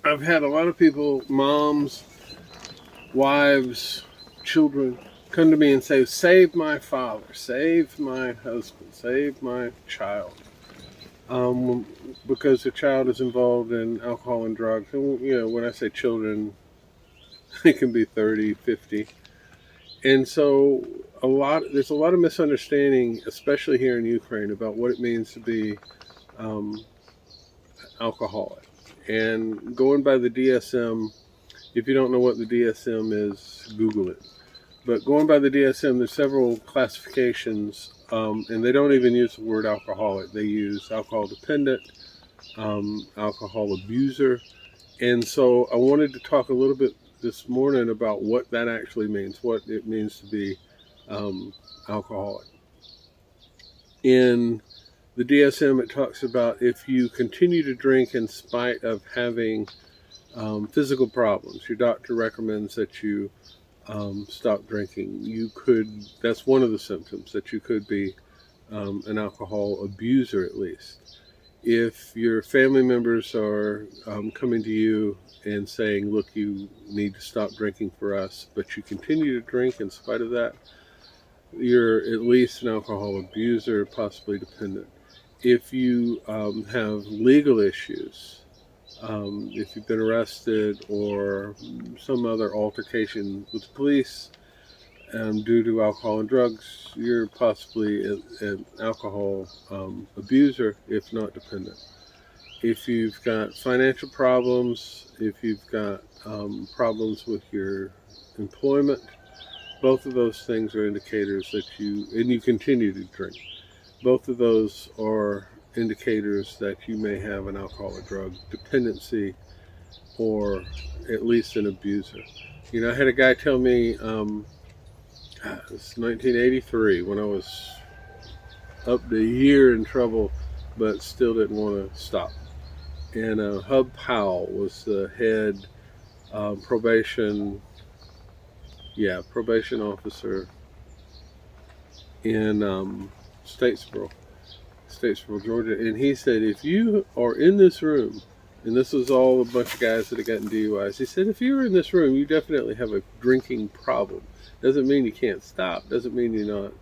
I've had a lot of people, moms, wives, children, come to me and say, "Save my father, save my husband, save my child," um, because the child is involved in alcohol and drugs. And when I say children, it can be 30, 50. And so there's a lot of misunderstanding, especially here in Ukraine, about what it means to be um, alcoholic. And going by the DSM, if you don't know what the DSM is, Google it. But going by the DSM, there's several classifications, and they don't even use the word alcoholic. They use alcohol dependent, alcohol abuser. And so I wanted to talk a little bit this morning about what that actually means, what it means to be um, alcoholic. In the DSM, it talks about if you continue to drink in spite of having physical problems, your doctor recommends that you stop drinking. That's one of the symptoms, that you could be an alcohol abuser at least. If your family members are coming to you and saying, "Look, you need to stop drinking for us," but you continue to drink in spite of that, you're at least an alcohol abuser, possibly dependent. If you have legal issues, if you've been arrested or some other altercation with the police due to alcohol and drugs, you're possibly an alcohol abuser, if not dependent. If you've got financial problems, if you've got problems with your employment, both of those things are indicators and you continue to drink. Both of those are indicators that you may have an alcohol or drug dependency or at least an abuser. I had a guy tell me, it's 1983 when I was up to a year in trouble, but still didn't want to stop. And Hub Powell was the head probation officer in Statesboro, Georgia. And he said, if you are in this room, and this was all a bunch of guys that had gotten DUIs, he said, if you're in this room, you definitely have a drinking problem. Doesn't mean you can't stop. Doesn't mean you're not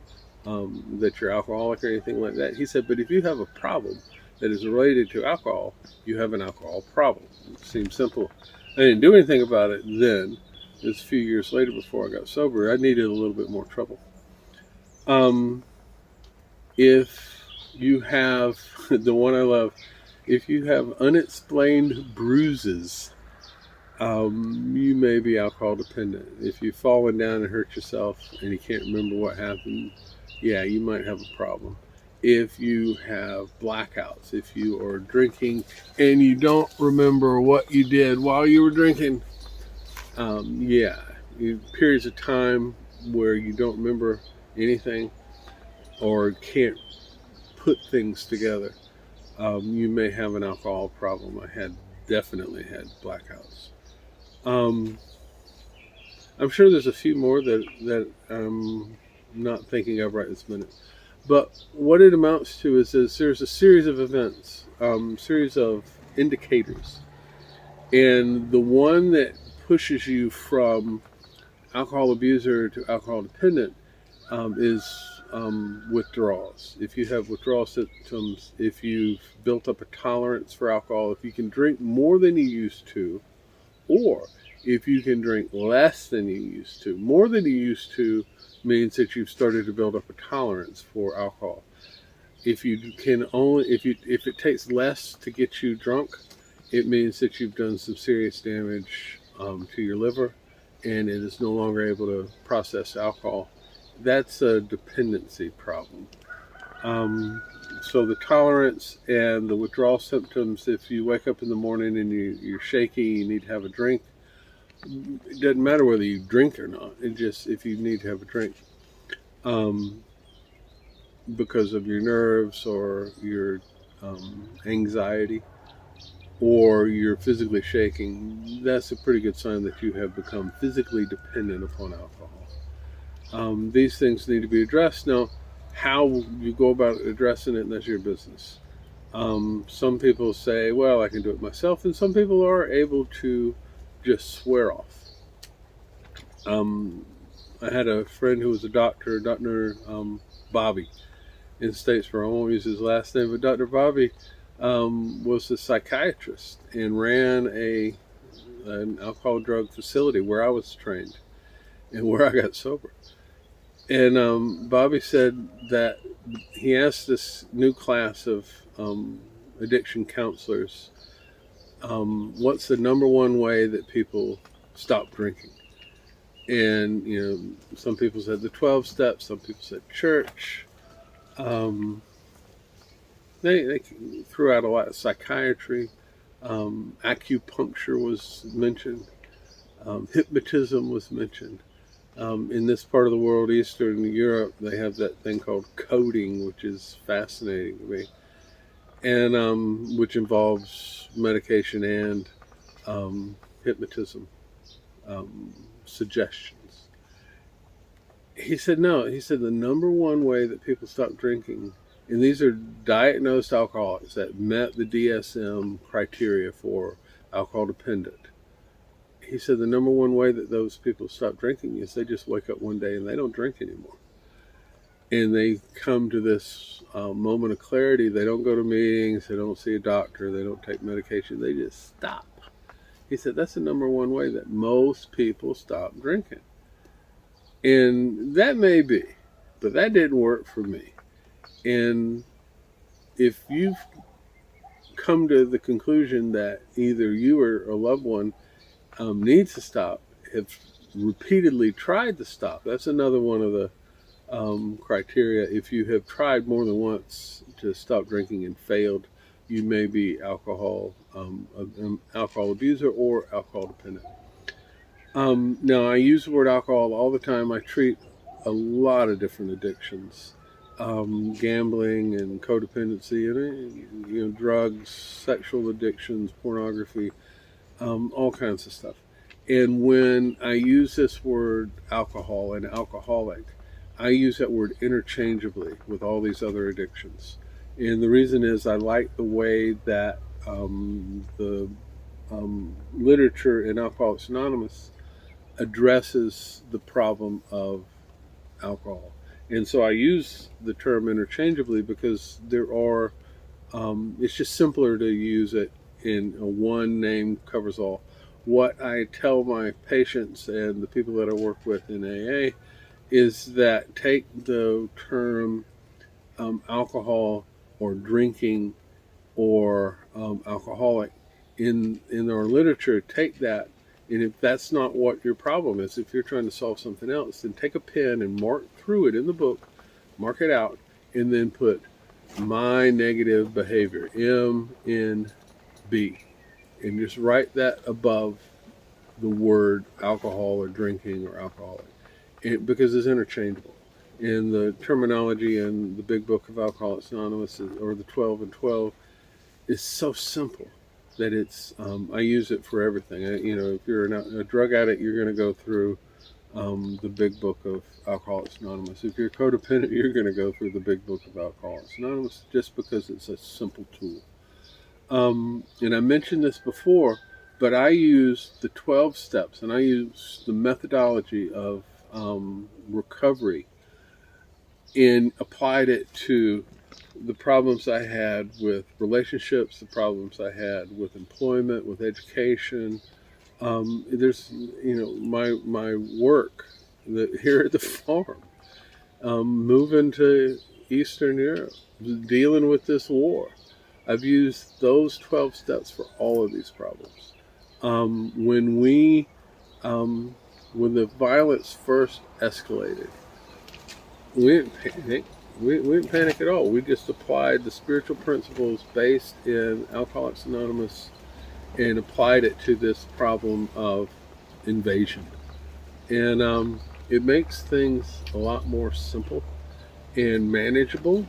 that you're alcoholic or anything like that. He said, but if you have a problem that is related to alcohol, you have an alcohol problem. It seems simple. I didn't do anything about it then. It was a few years later before I got sober. I needed a little bit more trouble. If you have, the one I love, if you have unexplained bruises, you may be alcohol dependent. If you've fallen down and hurt yourself and you can't remember what happened, yeah, you might have a problem. If you have blackouts, if you are drinking and you don't remember what you did while you were drinking, yeah, periods of time where you don't remember anything or can't put things together, you may have an alcohol problem. I definitely had blackouts. Um, I'm sure there's a few more that I'm not thinking of right this minute. But what it amounts to is there's a series of events, series of indicators, and the one that pushes you from alcohol abuser to alcohol dependent is withdrawals. If you have withdrawal symptoms, if you've built up a tolerance for alcohol, if you can drink more than you used to, or if you can drink less than you used to. More than you used to means that you've started to build up a tolerance for alcohol. If it takes less to get you drunk, it means that you've done some serious damage to your liver, and it is no longer able to process alcohol. That's a dependency problem. So the tolerance and the withdrawal symptoms, if you wake up in the morning and you're shaky, you need to have a drink. It doesn't matter whether you drink or not. It just, if you need to have a drink, because of your nerves or your anxiety, or you're physically shaking, that's a pretty good sign that you have become physically dependent upon alcohol. These things need to be addressed. Now, how you go about addressing it, that's your business. Some people say, well, I can do it myself, and some people are able to just swear off. I had a friend who was a doctor, Dr. Bobby in Statesboro. I won't use his last name, but Dr. Bobby was a psychiatrist and ran an alcohol drug facility where I was trained and where I got sober. And Bobby said that he asked this new class of addiction counselors, what's the number one way that people stop drinking? And, some people said the 12 steps, some people said church. They threw out a lot of psychiatry. Acupuncture was mentioned. Hypnotism was mentioned. In this part of the world, Eastern Europe, they have that thing called coding, which is fascinating to me, and which involves medication and hypnotism, suggestions. He said no. He said the number one way that people stop drinking, and these are diagnosed alcoholics that met the DSM criteria for alcohol dependent. He said the number one way that those people stop drinking is they just wake up one day and they don't drink anymore. And they come to this moment of clarity. They don't go to meetings. They don't see a doctor. They don't take medication. They just stop. He said that's the number one way that most people stop drinking. And that may be, but that didn't work for me. And if you've come to the conclusion that either you or a loved one needs to stop, have repeatedly tried to stop, that's another one of the criteria. If you have tried more than once to stop drinking and failed, you may be alcohol abuser or alcohol dependent. Now, I use the word alcohol all the time. I treat a lot of different addictions, gambling and codependency, and drugs, sexual addictions, pornography, all kinds of stuff. And when I use this word alcohol and alcoholic, I use that word interchangeably with all these other addictions. And the reason is I like the way that the literature in Alcoholics Anonymous addresses the problem of alcohol. And so I use the term interchangeably because it's just simpler to use it in a one name covers all. What I tell my patients and the people that I work with in AA is that take the term alcohol or drinking or alcoholic in our literature, take that, and if that's not what your problem is, if you're trying to solve something else, then take a pen and mark through it in the book, mark it out, and then put my negative behavior, MNB, and just write that above the word alcohol or drinking or alcoholic, because it's interchangeable. And the terminology in the big book of Alcoholics Anonymous, or the 12 and 12, is so simple that it's I use it for everything. If you're a drug addict, you're going to go through the big book of Alcoholics Anonymous. If you're codependent, you're going to go through the big book of Alcoholics Anonymous, just because it's a simple tool. And I mentioned this before, but I use the 12 steps, and I use the methodology of recovery, and applied it to the problems I had with relationships, the problems I had with employment, with education. There's, my work here at the farm, moving to Eastern Europe, dealing with this war. I've used those 12 steps for all of these problems. When the violence first escalated, we didn't panic. We didn't panic at all. We just applied the spiritual principles based in Alcoholics Anonymous and applied it to this problem of invasion. And it makes things a lot more simple and manageable.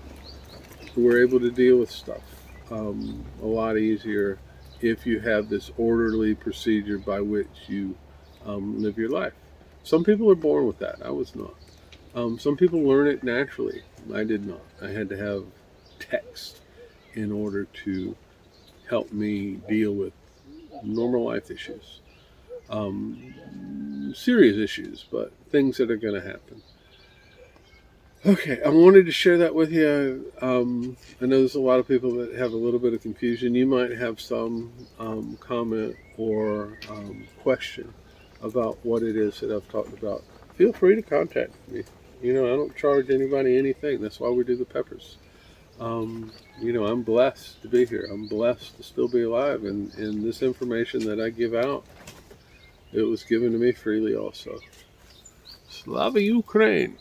We're able to deal with stuff a lot easier if you have this orderly procedure by which you live your life. Some people are born with that. I was not. Some people learn it naturally. I did not. I had to have text in order to help me deal with normal life issues. Serious issues, but things that are going to happen. Okay, I wanted to share that with you. I know there's a lot of people that have a little bit of confusion. You might have some comment or question about what it is that I've talked about. Feel free to contact me. I don't charge anybody anything. That's why we do the peppers. I'm blessed to be here. I'm blessed to still be alive. And this information that I give out, it was given to me freely also. Slava Ukraine!